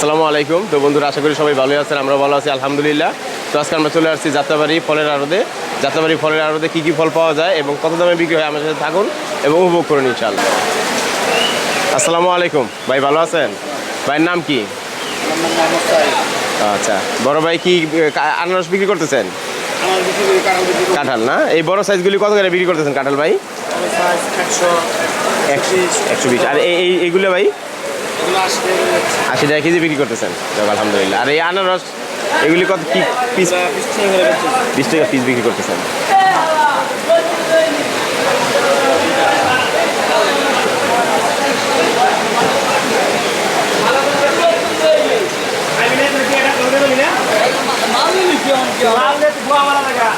আসসালামু আলাইকুম। তো বন্ধুরা, আশা করি সবাই ভালোই আছেন, আমরা ভালো আছি আলহামদুলিল্লাহ। তো আজকে আমরা চলে আসছি যাত্রাবাড়ি ফলের আড়তে। যাত্রাবাড়ি ফলের আড়তে কী কী ফল পাওয়া যায় এবং কত দামে বিক্রি হয় আমার সাথে থাকুন এবং উপভোগ করুন ইনশাআল্লাহ। আসসালামু আলাইকুম ভাই, ভালো আছেন? ভাইয়ের নাম কি? আচ্ছা, বড় ভাই কি আনারস বিক্রি করতেছেন? কাঁঠাল না, এই বড় সাইজগুলি কত করে বিক্রি করতেছেন কাঁঠাল ভাই? 120। আর এইগুলো ভাই 80 টাকা কেজি বিক্রি করতেছেন, আলহামদুলিল্লাহ। আর এই আনারস এগুলি কত কি পিস? 20 টাকা পিস বিক্রি করতেছেন।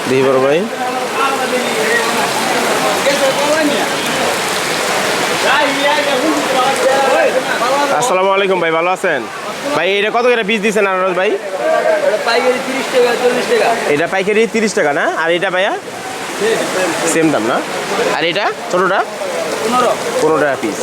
দেখি বড় ভাই, আসসালামু আলাইকুম ভাই, ভালো আছেন? ভাই এটা কত করে পিস দিচ্ছেন আনারস ভাই? পাইকারি 30 টাকা 40 টাকা। এটা পাইকারি 30 টাকা না? আর এটা ভাইয়া সেম দাম না? আর এটা ছোটোটা 15 টাকা পিস।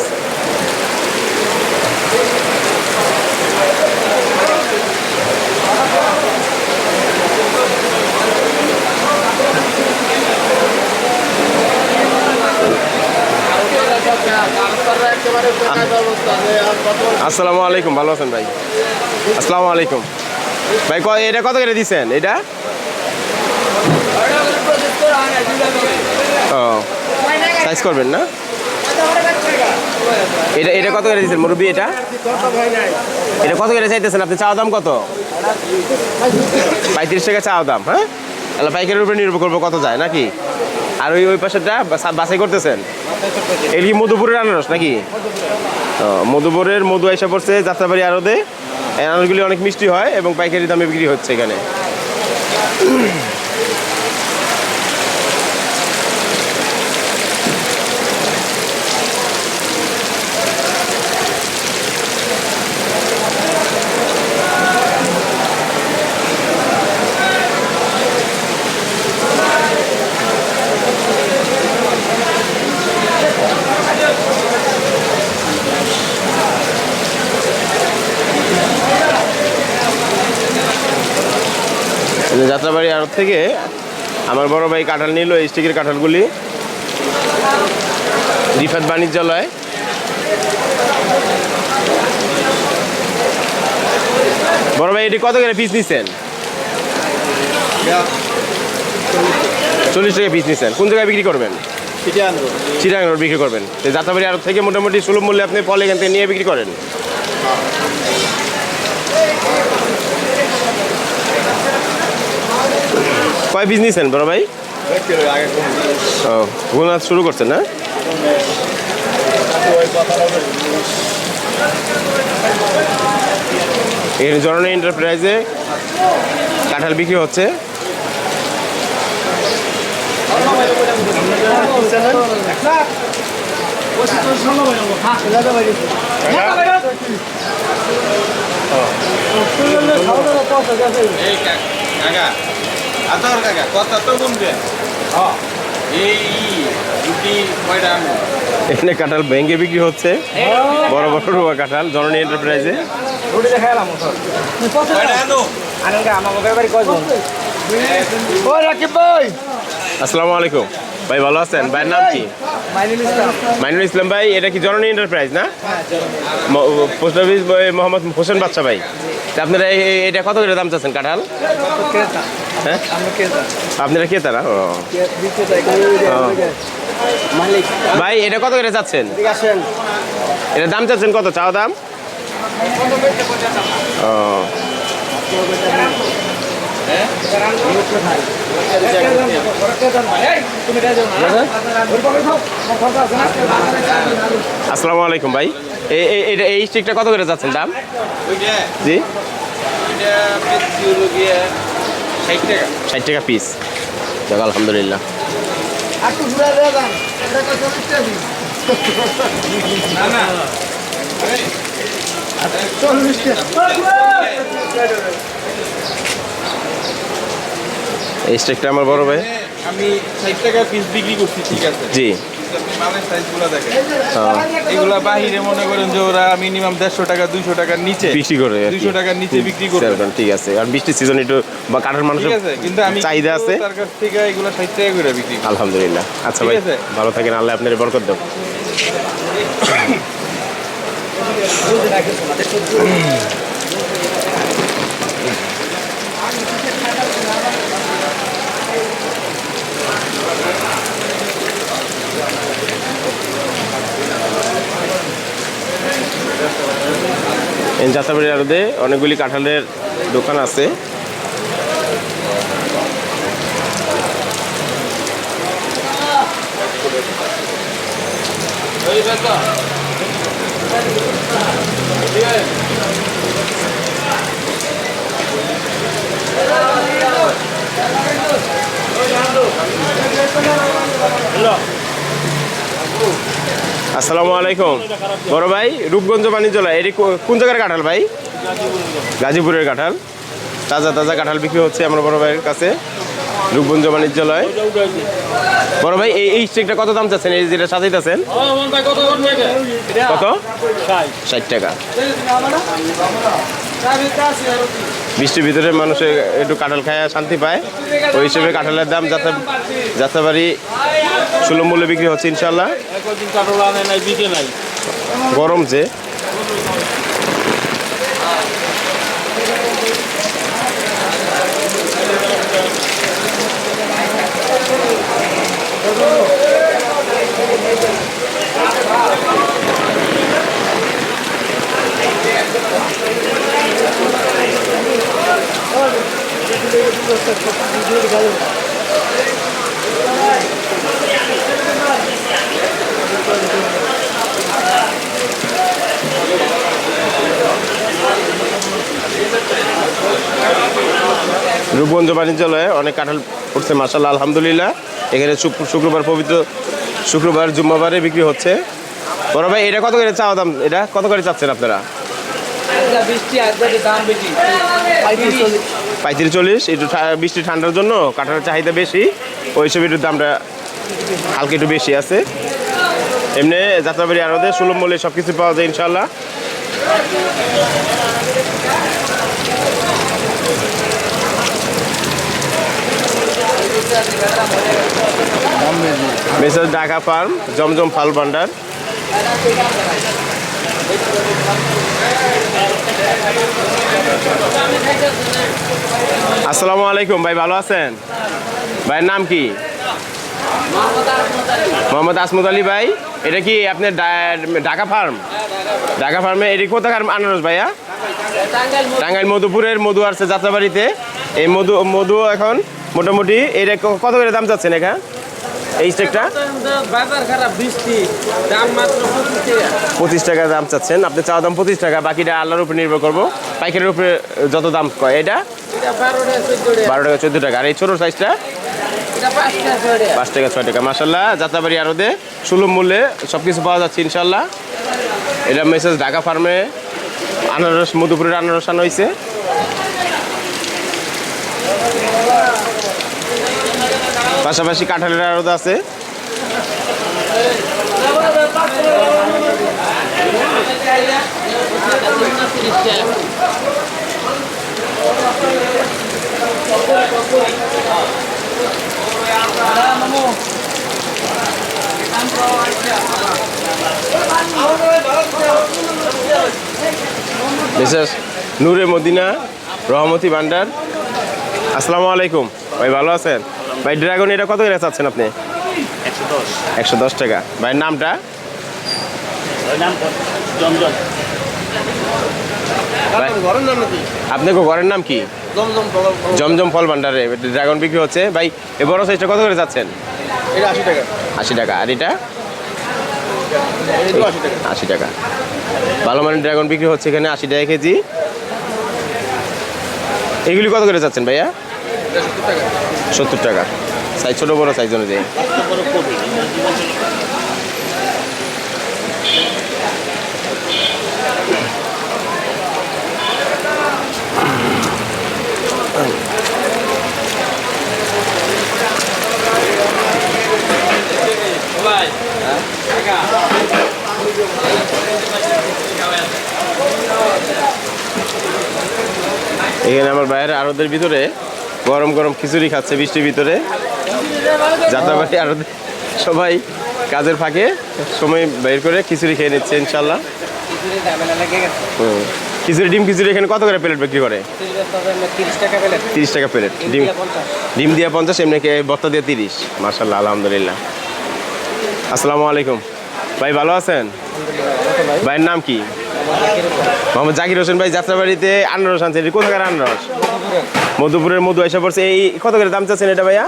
আসসালামু আলাইকুম, ভালো আছেন ভাই? আসসালামু আলাইকুম ভাই, এটা কত করে দিচ্ছেন? এটা ও সাইজ করবেন না? এটা কত করে দিচ্ছেন মুরব্বী? এটা কত করে চাইতেছেন আপনি? চাওয়া দাম কত? 35 টাকা চাওয়া দাম। হ্যাঁ, তাহলে পাইকারির উপরে নির্ভর করবো কত যায় নাকি? আর ওই পাশেরটা বাছাই করতেছেন? এর কি মধুপুরের আনারস নাকি? মধুপুরের মধু আইসা পড়ছে যাত্রাবাড়ি আড়তে। এই আনারসগুলি অনেক মিষ্টি হয় এবং পাইকারি দামে বিক্রি হচ্ছে এখানে। যাত্রাবাড়ি আড়ত থেকে আমার বড় ভাই কাঁঠাল নিল, এই স্টিকের কাঁঠালগুলি রিফাত বাণিজ্যালয়। বড় ভাই এটি কত করে পিস নিচ্ছেন? 40 টাকা পিস নিচ্ছেন। কোন জায়গায় বিক্রি করবেন? চিটাগাং রোড বিক্রি করবেন। যাত্রাবাড়ি আড়ত থেকে মোটামুটি সুলভ মূল্যে আপনি ফল এখান থেকে নিয়ে বিক্রি করেন। কয় পিস নিয়েছেন বড় ভাই? ও, গুনা শুরু করছেন না? এখানে জননী এন্টারপ্রাইজে কাঁঠাল বিক্রি হচ্ছে। এখানে কাঁঠাল ভেঙে বিক্রি হচ্ছে, বড় বড় রুয়া কাঁঠাল জননী এন্টারপ্রাইজে। আসসালামু আলাইকুম ভাই, ভালো আছেন? ভাইয়ের নাম কি? মাইনুল ইসলাম ভাই, এটা কি জননী এন্টারপ্রাইজ না? পোস্ট অফিস মোহাম্মদ হোসেন বাদশা ভাই। আপনারা এটা কত করে দাম চাচ্ছেন কাঁঠাল? হ্যাঁ, আপনারা ক্রেতা না? ভাই এটা কত করে চাচ্ছেন? এটা দাম চাচ্ছেন কত? চাওয়া দাম? ও, আসসালামু আলাইকুম ভাই, এই স্টিকটা কত করে যাচ্ছেন দাম? জি, 60 টাকা পিস। যাক আলহামদুলিল্লাহ। এই স্টিকটা আমার বড় ভাই আমি 60 টাকা পিস বিক্রি করছি, ঠিক আছে? জি, আপনি মালের সাইজগুলো দেখেন এগুলা বাহিরে মনে করেন যে ওরা মিনিমাম 150 টাকা 200 টাকার নিচে বিক্রি করে আর কি। 200 টাকার নিচে বিক্রি করবে সেরকম, ঠিক আছে। আর বৃষ্টির সিজন একটু বা কাঠের মানুষের ঠিক আছে কিন্তু আমি চাহিদা আছে। তার কাছ থেকে এগুলা 60 টাকা করে বিক্রি করি। আলহামদুলিল্লাহ। আচ্ছা ঠিক ভাই, আছে। ভালো থাকেন, আল্লাহ আপনার বরকত দেব। এই যাত্রাবাড়ির আড়তে অনেকগুলি কাঁঠালের দোকান আছে। আসসালামু আলাইকুম বড় ভাই, রূপগঞ্জ বাণিজ্যালয়, এটি কোন জায়গার কাঁঠাল ভাই? গাজীপুরের কাঁঠাল। তাজা তাজা কাঁঠাল বিক্রি হচ্ছে আমার বড় ভাইয়ের কাছে, রূপগঞ্জ বাণিজ্যালয়। বড় ভাই, এই স্টিকটা কত দাম চাচ্ছেন? এই যেটা সাজাইতেছেন কত? 60 টাকা। বৃষ্টির ভিতরে মানুষে একটু কাঁঠাল খায় শান্তি পায়, ওই হিসেবে কাঁঠালের দাম যাত্রাবাড়ি সুলভ মূল্যে বিক্রি হচ্ছে ইনশাল্লাহ। গরম যে রূপগঞ্জ বাণিজ্যালয়ে অনেক কাঁঠাল উঠছে মাশাআল্লাহ, আলহামদুলিল্লাহ। এখানে শুক্রবার, পবিত্র শুক্রবার জুম্মাবারে বিক্রি হচ্ছে। বড় ভাই, এটা কত করে চাওয়া দাম? এটা কত করে চাচ্ছেন আপনারা? 35-40। একটু বৃষ্টি ঠান্ডার জন্য কাঁঠালের চাহিদা বেশি, ওই হিসেবে একটু দামটা হালকা একটু বেশি আছে। এমনি যাত্রাবাড়ি আড়তে সুলভ মূল্যে সব কিছু পাওয়া যায় ইনশাল্লাহ। মেসার্স ঢাকা ফার্ম, জমজম ফল ভান্ডার। আসসালামু আলাইকুম ভাই, ভালো আছেন? ভাইয়ের নাম কি? মোহাম্মদ আসমত আলী ভাই। এটা কি আপনার ঢাকা ফার্ম? ঢাকা ফার্মে এটি কোথাকার আনারস ভাইয়া? টাঙ্গাইল মধুপুরের মধু আসছে যাত্রাবাড়িতে। এই মধু এখন মোটামুটি এটা কত করে দাম চাচ্ছেন এখানে এই স্টেকটা? বাজার খারাপ, বৃষ্টি, দাম মাত্র 25 টাকা দাম চাচ্ছেন আপনি। চাওয়া দাম 25 টাকা, বাকিটা আল্লাহর উপর নির্ভর করবো, পাইকারের উপরে যত দাম কয়। এটা 12 টাকা 14 টাকা। আর এই ছোটো সাইজটা 5 টাকা 6 টাকা। মাশাল্লাহ, যাত্রাবাড়ি আড়তে সুলভ মূল্যে সব কিছু পাওয়া যাচ্ছে ইনশাল্লাহ। এটা মেসেজ ঢাকা ফার্মে আনারস, মধুপুরের আনারস আনা হয়েছে। পাশাপাশি কাঁঠালের আড়ত আছে। বিশেষ নূরে মদিনা রহমতি ভান্ডার। আসসালামু আলাইকুম ভাই, ভালো আছেন ভাই? ড্রাগন এটা কত করে চাচ্ছেন আপনি? 110 টাকা। ভাইয়ের নামটা? আপনার ঘরের নাম কি? জমজম ফল ভান্ডারে ড্রাগন বিক্রি হচ্ছে। ভাই এ বড় সাইজটা কত করে চাচ্ছেন? 80 টাকা। 80 টাকা। আর এটা 80 টাকা। ভালো মানের ড্রাগন বিক্রি হচ্ছে এখানে 80 টাকা কেজি। এগুলি কত করে চাচ্ছেন ভাইয়া? 70 টাকা। সাইজ ছোটো বড়ো সাইজ অনুযায়ী। এখানে আমার বাইরের আড়তের ভিতরে গরম গরম খিচুড়ি খাচ্ছে বৃষ্টির ভিতরে। যাত্রাবাড়ি আড়ত সবাই কাজের ফাঁকে সময় বের করে খিচুড়ি খেয়ে নিচ্ছে ইনশাল্লাহ। খিচুড়ি ডিম খিচুড়ি এখানে কত করে প্লেট বিক্রি করে? 30 টাকা প্লেট। ডিম দিয়ে 50, এমনি বত্তা দিয়ে 30। মাশাআল্লাহ, আলহামদুলিল্লাহ। আসসালামু আলাইকুম ভাই, ভালো আছেন? ভাইয়ের নাম কি? মোহাম্মদ জাকির হোসেন ভাই যাত্রাবাড়িতে আনারস আনছেন। কোথাকার আনারস? মধুপুরের মধু এসে পড়ছে। এই কত করে দাম চাচ্ছেন এটা ভাইয়া?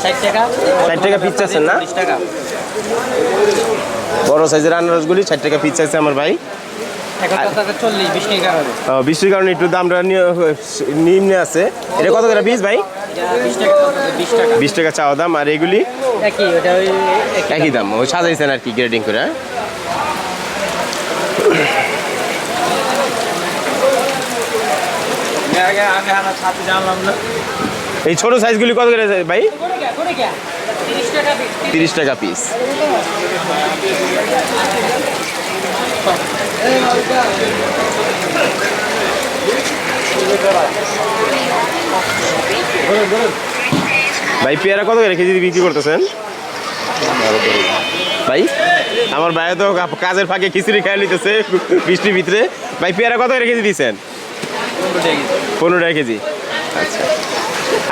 60 টাকা পিস চাচ্ছেন না? বড় সাইজের আনারসগুলি 60 টাকা পিস চাইছে আমার ভাই। বৃষ্টির কারণে একটু দামটা নিম্নে আছে। এটা কত করে পিস ভাই? 20 টাকা চাওয়া দাম। আর এগুলি একই দাম, ওই সাজাইছেন আর কি গ্রেডিং করে। এই ছোট সাইজগুলি কত করে ভাই? 30 টাকা পিস। ভাই পেয়ারা কত করে কেজি বিক্রি করতেছেন ভাই? আমার ভাই তো কাজের ফাঁকে খিচুড়ি খাই নিতেছে বৃষ্টির ভিতরে। ভাই পেয়ারা কত করে কেজি দিচ্ছেন? 15 টাকা কেজি। আচ্ছা।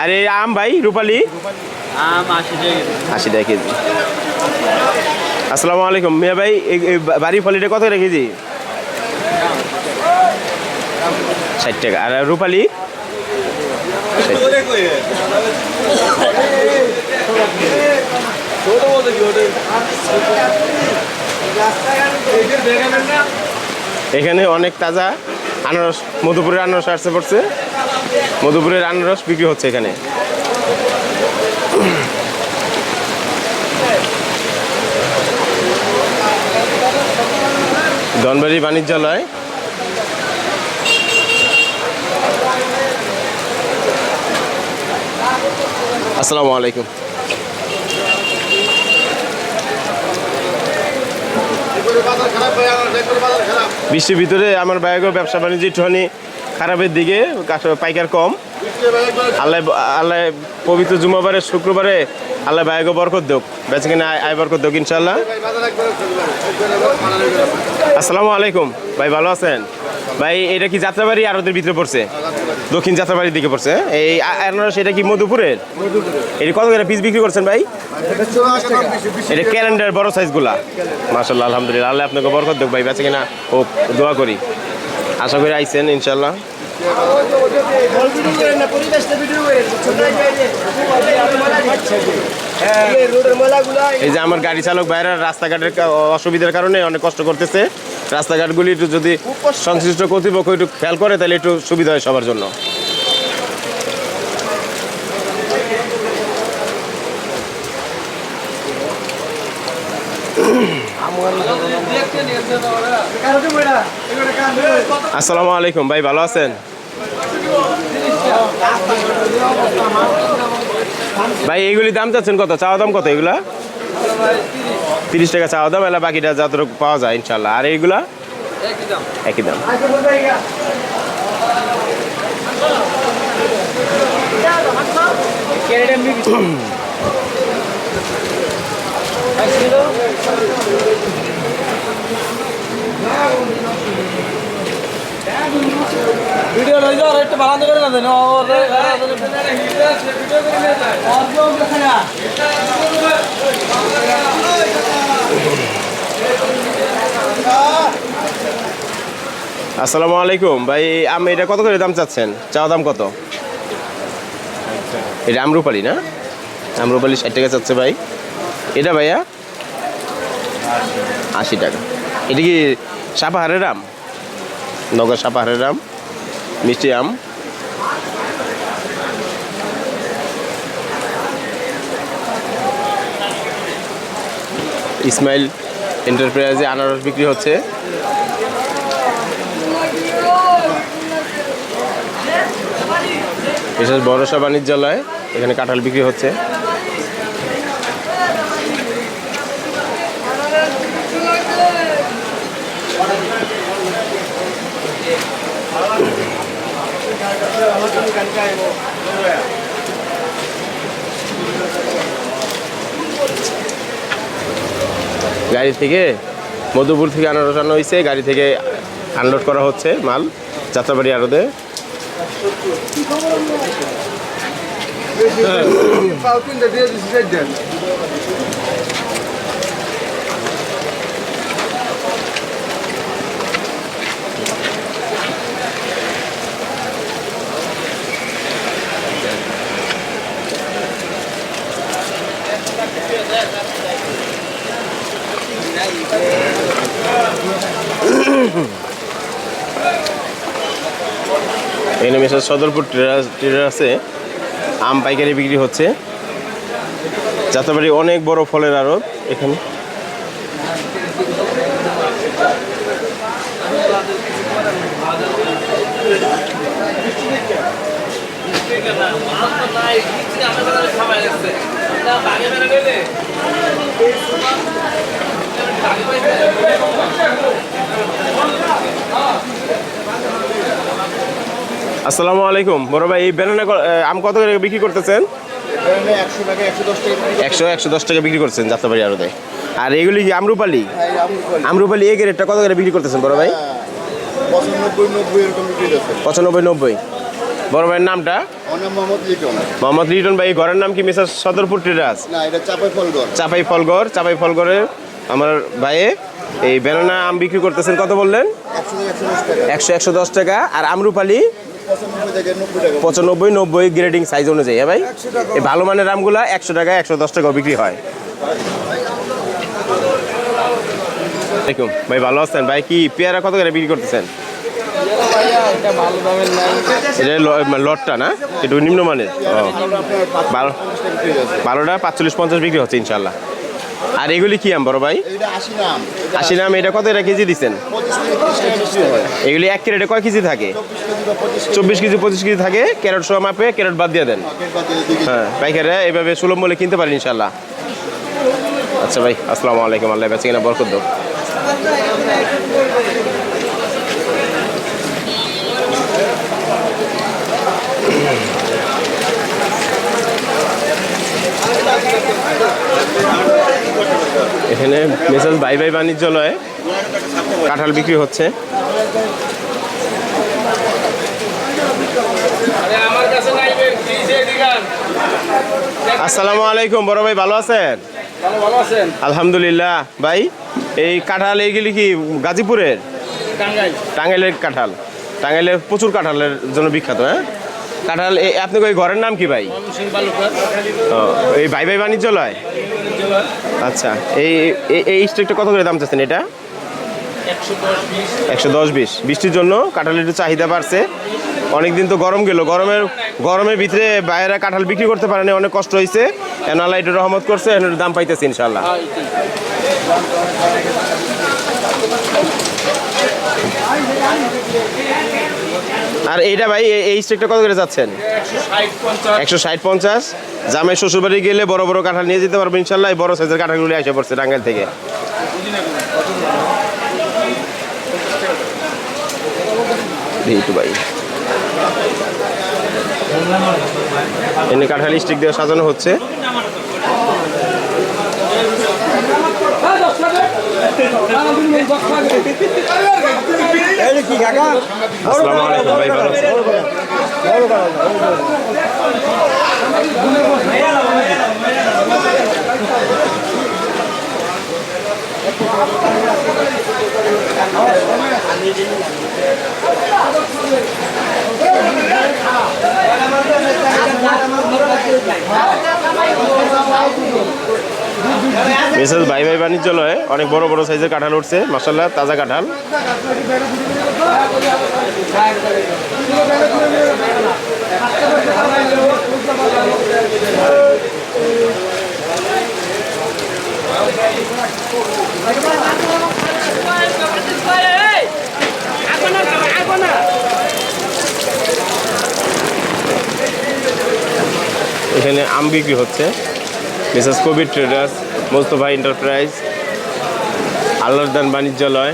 আর এই আম ভাই, রূপালী আম 80 টাকা কেজি। আসসালামু আলাইকুম মিয়া ভাই, বাড়ি ফলিটা কত করে কেজি? 60 টাকা। আর রূপালী? এখানে অনেক তাজা আনারস, মধুপুরের আনারস আসছে পড়ছে। মধুপুরের আনারস বিক্রি হচ্ছে এখানে। ধনবাড়ি বাণিজ্যালয়। আসসালামু আলাইকুম। বৃষ্টির ভিতরে আমার ভাইগো ব্যবসা বাণিজ্য একটুখানি খারাপের দিকে, পাইকার কম। আল্লাহ আল্লাহ পবিত্র জুমাবারের শুক্রবারে আল্লাহ ভাইগো বরকত দেখ, বেঁচে কিনা আয় বরকত দেখ ইনশাল্লাহ। আসসালামু আলাইকুম ভাই, ভালো আছেন? ভাই এটা কি যাত্রাবাড়ি আড়তের ভিতরে পড়ছে? দক্ষিণ যাত্রাবাড়ির দিকে পড়ছে। এই আনারস এটা কি মধুপুরের? এটা কত করে পিস বিক্রি করছেন ভাই? এটা ক্যালেন্ডার বড় সাইজগুলা। মাশাআল্লাহ, আলহামদুলিল্লাহ, আল্লাহ আপনাকে বরকত দেখ ভাই, বেঁচে কিনা ও দোয়া করি। আশা করি আইছেন ইনশাল্লাহ। এই যে আমার গাড়ি চালক ভাইরা রাস্তাঘাটের অসুবিধার কারণে অনেক কষ্ট করতেছে। রাস্তাঘাটগুলি একটু যদি সংশ্লিষ্ট কর্তৃপক্ষ একটু খেয়াল করে তাহলে একটু সুবিধা হয় সবার জন্য। আসসালামু আলাইকুম ভাই, ভালো আছেন? ভাই এইগুলি দাম চাচ্ছেন কত? চাওয়া দাম কত এগুলা? 30 টাকা চাওয়া দাম, এলা বাকিটা যতটুকু পাওয়া যায় ইনশাল্লাহ। আর এইগুলা একই দাম। ভিডিও লই যাও, একটু বানাতে করে না দেন। আসসালামু আলাইকুম ভাই, আমি এটা কত করে দাম চাচ্ছেন? চাওয়া দাম কত? এটা আমরুপালি না? আমরুপালি 60 টাকা চাচ্ছে ভাই। এটা ভাইয়া 80 টাকা। এটা কি সাপাহারের আম? নগর সাপাহারের আম, মিষ্টি আম। ইসমাইল এন্টারপ্রাইজে আনারস বিক্রি হচ্ছে। বিশেষ বড়সা বাণিজ্যালয়, এখানে কাঁঠাল বিক্রি হচ্ছে। গাড়ি থেকে মধুপুর থেকে আনারস আনা হয়েছে, গাড়ি থেকে আনলোড করা হচ্ছে মাল যাত্রাবাড়ি আড়তে। এখানে মিস্টার সদরপুর ট্রেডার আছে, আম পাইকারি বিক্রি হচ্ছে। যাত্রাবাড়ি অনেক বড় ফলের আড়ত এখানে। আসসালামু আলাইকুম বড় ভাই, এই ব্যানানা আম কত করে বিক্রি করতেছেন? 100-110 টাকা বিক্রি করছেন যাত্রাবাড়ি আড়তে। আর এগুলি কি আমরুপালি? আমরুপালি এই গ্রেডটা কত করে বিক্রি করতেছেন বড় ভাই? 95-90। বড় ভাইয়ের নামটা? মোহাম্মদ লিটন ভাই। ঘরের নাম কি মিস্টার সদরপুর ট্রেডার্স? চাপাই ফলগড়ের আমার ভাইয়ে এই ব্যানানা আম বিক্রি করতেছেন কত বললেন? 100-110 টাকা। আর আমরুপালি 95-90 গ্রেডিং সাইজ অনুযায়ী। হ্যাঁ ভাই, এই ভালো মানের আমগুলা 100 টাকা 110 টাকাও বিক্রি হয়। দেখুন ভাই, ভালো আছেন ভাই? কি পেয়ারা কত করে বিক্রি করতেছেন? এটা লটটা না, একটু নিম্নমানের। ভালোটা 45-50 বিক্রি হচ্ছে ইনশাল্লাহ। আর এগুলি কি আম বড় ভাই? 80 নাম। এটা কত কেজি দিচ্ছেন? এগুলি 1 ক্যারেটে কয় কেজি থাকে? 24 কেজি 25 কেজি থাকে। ক্যারেট সহ মাপে ক্যারেট বাদ দিয়ে দেন। হ্যাঁ, পাইকাররা এভাবে সুলভ মূল্যে কিনতে পারেন ইনশাল্লাহ। আচ্ছা ভাই, আসসালামু আলাইকুম। আল্লাহ বেঁচে কিনা বরকত দাও। এখানে মেসাজ ভাই ভাই বাণিজ্যালয়ে কাঁঠাল বিক্রি হচ্ছে। আসসালামু আলাইকুম বড় ভাই, ভালো আছেন? আলহামদুলিল্লাহ। ভাই এই কাঁঠাল এইগুলি কি গাজীপুরের? টাঙ্গাইলের কাঁঠাল। টাঙ্গাইলের প্রচুর কাঁঠালের জন্য বিখ্যাত। হ্যাঁ, কাঁঠাল আপনি ওই ঘরের নাম কি ভাই? এই ভাই ভাই বাণিজ্যালয়। আচ্ছা, এই স্টেকটা কত করে দাম চাচ্ছেন? এটা 110-20। বৃষ্টির জন্য কাঁঠালের একটু চাহিদা বাড়ছে। অনেকদিন তো গরম গেল, গরমের ভিতরে বাইরে কাঁঠাল বিক্রি করতে পারেনি, অনেক কষ্ট হয়েছে। আল্লাহ একটু রহমত করছে, একটু দাম পাইতেছে ইনশাল্লাহ। আর এইটা ভাই, এই স্টেকটা কত করে যাচ্ছেন? 160-50। জামাই শ্বশুরবাড়ি গেলে বড় বড় কাঁঠাল নিয়ে যেতে পারবো ইনশাল্লাহ। এই বড় সাইজের কাঁঠালগুলি এসে পড়ছে টাঙ্গাইল থেকে। ভাই এনে কাঁঠাল স্টিক দিয়ে সাজানো হচ্ছে। আসসালামু আলাইকুম ভাই, ভালো আছেন? মিসেস ভাই ভাই বাণিজ্যালয়ে অনেক বড় বড় সাইজের কাঁঠাল উঠছে মাশাআল্লাহ, তাজা কাঁঠাল। এখানে আম বিক্রি হচ্ছে। মিসেস কবির ট্রেডার্স, মোস্তফা এন্টারপ্রাইজ, আল্লাহদান বাণিজ্যালয়।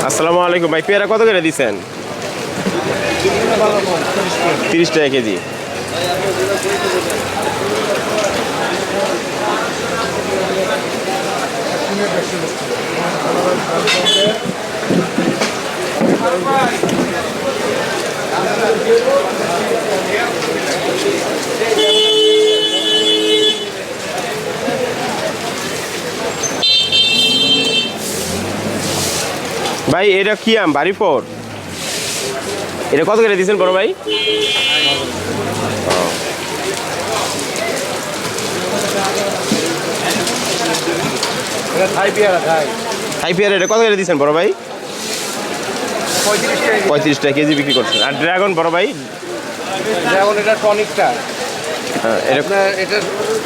আসসালামু আলাইকুম ভাই, পেয়ারা কত করে দিচ্ছেন? 30 টাকা কেজি। ভাই এটা কি আম? বাড়িপুর। এটা কত করে দিচ্ছেন বড় ভাই? থাই পেয়ারা থাই থাই পেয়ারা এটা কত করে দিচ্ছেন বড় ভাই? 35 টাকা কেজি বিক্রি করছেন। আর ড্রাগন বড় ভাই? যেমন এটা টনিকটা এটা আপনার এটা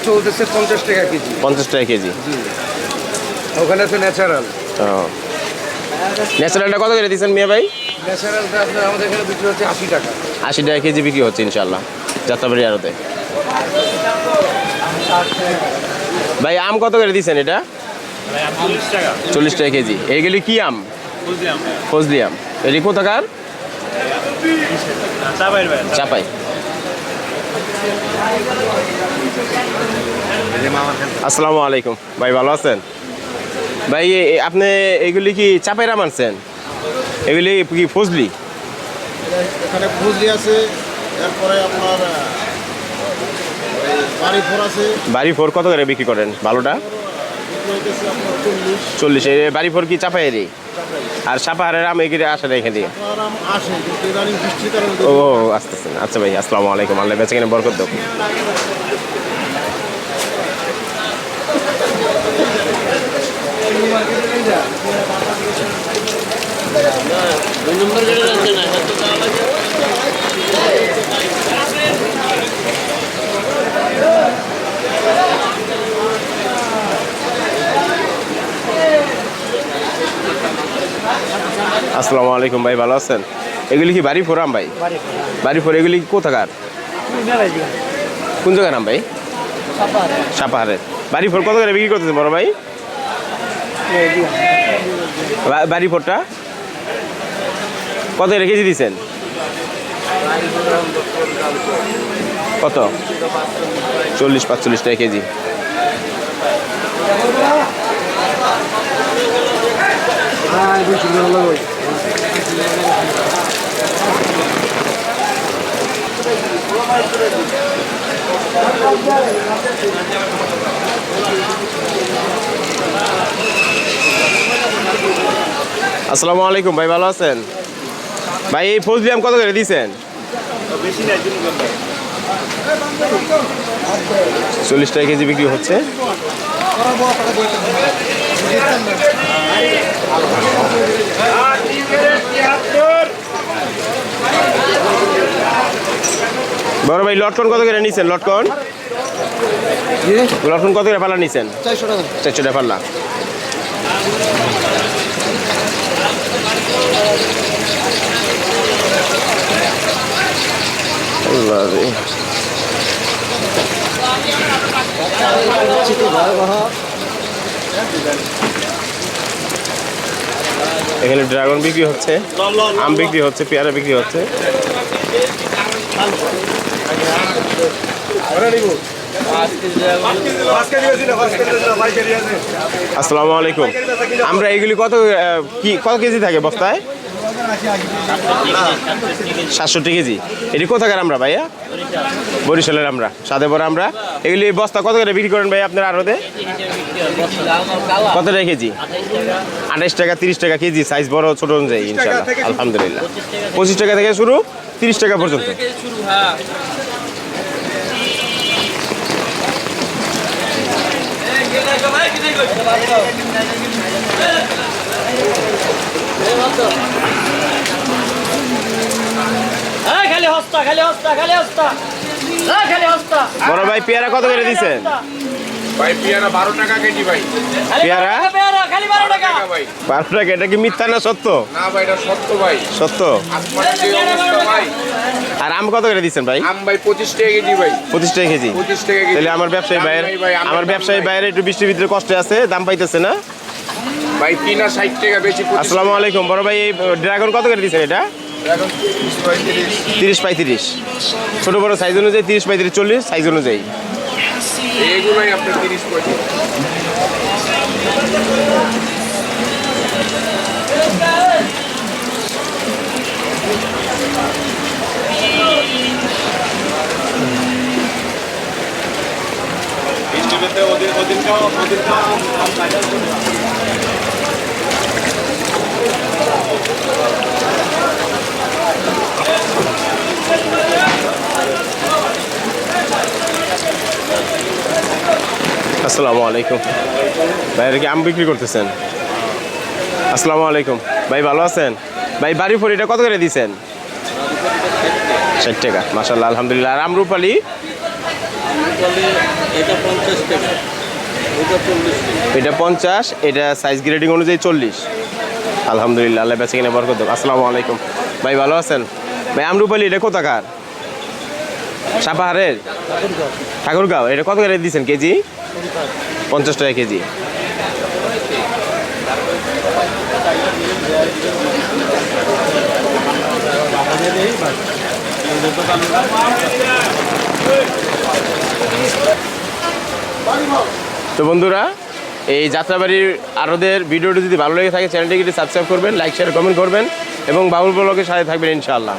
চলতেছে 50 টাকা কেজি। 50 টাকা কেজি। ওখানে আছে ন্যাচারাল। ন্যাচারালটা কত করে দিচ্ছেন মিয়া ভাই? ন্যাচারালটা আপনার আমাদের এখানে বিক্রি হচ্ছে 80 টাকা। 80 টাকা কেজি বিক্রি হচ্ছে ইনশাল্লাহ যাত্রাবাড়ি আড়তে। ভাই আম কত করে দিচ্ছেন এটা? 40 টাকা কেজি। এইগুলি কি আম? ফজলি আম। এটি কোথাকার? চাপাই। আসসালামু আলাইকুম ভাই, ভালো আছেন ভাই? আপনি এগুলি কি চাপাই আম আনছেন? এগুলি কি ফজলি? এখানে ফজলি আছে, এরপরে আপনার বাড়িপুর আছে। বাড়িপুর কত করে বিক্রি করেন ভালোটা? হইতেছে আপনার 40 40। বাড়িপুর কি চাপাইয়েরই? আর সাপাহারের আম এগিয়ে আসে না এখান দিয়ে? আপনার আম আসে, কিন্তু ইদানিং বৃষ্টির কারণে ও আসতেছেন। আচ্ছা ভাই, আসসালামু আলাইকুম। আল্লাহ বেঁচে কিনে বরকত দেব। আসসালামু আলাইকুম ভাই, ভালো আছেন? এগুলি কি বাড়ি ফোরাম ভাই? বাড়ি ফোর। এগুলি কি কোথাকার? কোন জায়গার নাম ভাই? সাপাহারের। বাড়ি ফোর কত করে বিক্রি করতেছেন বড় ভাই? বাড়ি ফোরটা কত করে কেজি দিচ্ছেন? কত? 40-45 টাকা কেজি। আসসালামু আলাইকুম ভাই, ভালো আছেন ভাই? এই ফজলি আম কত করে দিচ্ছেন? 40 টাকা কেজি বিক্রি হচ্ছে। বড় ভাই লটকন কত করে নিচ্ছেন? লটকন লটকন কত করে পাল্লা নিচ্ছেন? 400 টাকা। 400 টাকা পাল্লা। এখানে ড্রাগন বিক্রি হচ্ছে, আম বিক্রি হচ্ছে, পেয়ারা বিক্রি হচ্ছে। আসসালামু আলাইকুম। আমরা এগুলি কত কত কেজি থাকে বস্তায়? 760 কেজি। এটি কোথাকার আমরা ভাইয়া? বরিশালের আমরা, সাদে বড় আমরা। এগুলি বস্তা কত করে বিক্রি করেন ভাই আপনার আড়তে? কত টাকা কেজি? 28 টাকা 30 টাকা কেজি, সাইজ বড় ছোট অনুযায়ী ইনশাআল্লাহ আলহামদুলিল্লাহ। 25 টাকা থেকে শুরু 30 টাকা পর্যন্ত। বড় ভাই পেয়ারা কত করে দিচ্ছেন? ভাই পেয়ারা 12 টাকা কেজি ভাই। পেয়ারা খালি 12 টাকা ভাই 12 টাকা, এটা কি মিথ্যা না সত্য? না ভাই এটা সত্য ভাই। সত্য। আসমানের যে অবস্থা ভাই। আর আম কত করে দিচ্ছেন ভাই? আম ভাই 25 টাকা কেজি ভাই। 25 টাকা কেজি। 25 টাকা কেজি। তাহলে আমার ব্যবসায়ী দাম ভাইয়ের নাই ভাই, আমের আমার দাম ব্যবসায়ী নাই। ভাইয়ের একটু বৃষ্টির ভিতরে কষ্টে আছে, দাম পাইতেছে না। ভাই কিনা 60 টাকা বেশি। আসসালামু আলাইকুম বড় ভাই, এই ড্রাগন কত করে দিচ্ছেন এটা? এখন 30 30-35, ছোট বড় সাইজ অনুযায়ী 30-35, 40 সাইজ অনুযায়ী। এগুলাই আপনার 30 পয়সা। আসসালামু আলাইকুম ভাই, এটা কি আম বিক্রি করতেছেন? আসসালামু আলাইকুম ভাই, ভালো আছেন ভাই? বাড়ি ফরিটা কত করে দিচ্ছেন? 60 টাকা, মাশাআল্লাহ, আলহামদুলিল্লাহ। আর আমরুপালি? এটা 50, এটা সাইজ গ্রেডিং অনুযায়ী 40। আলহামদুলিল্লাহ, আল্লাহ বেঁচে কিনে বরকত দেব। আসসালামু আলাইকুম ভাই, ভালো আছেন ভাই? আমরুপালি এটা কোথাকার? সাপাহারের? ঠাকুরগাঁও। এটা কত করে দিচ্ছেন কেজি? 50 টাকা কেজি। তো বন্ধুরা, এই যাত্রাবাড়ির আরোদের ভিডিওটি যদি ভালো লেগে থাকে চ্যানেলটিকে সাবস্ক্রাইব করবেন, লাইক শেয়ার কমেন্ট করবেন এবং বাবুল ব্লগের সাথে থাকবেন ইনশাআল্লাহ।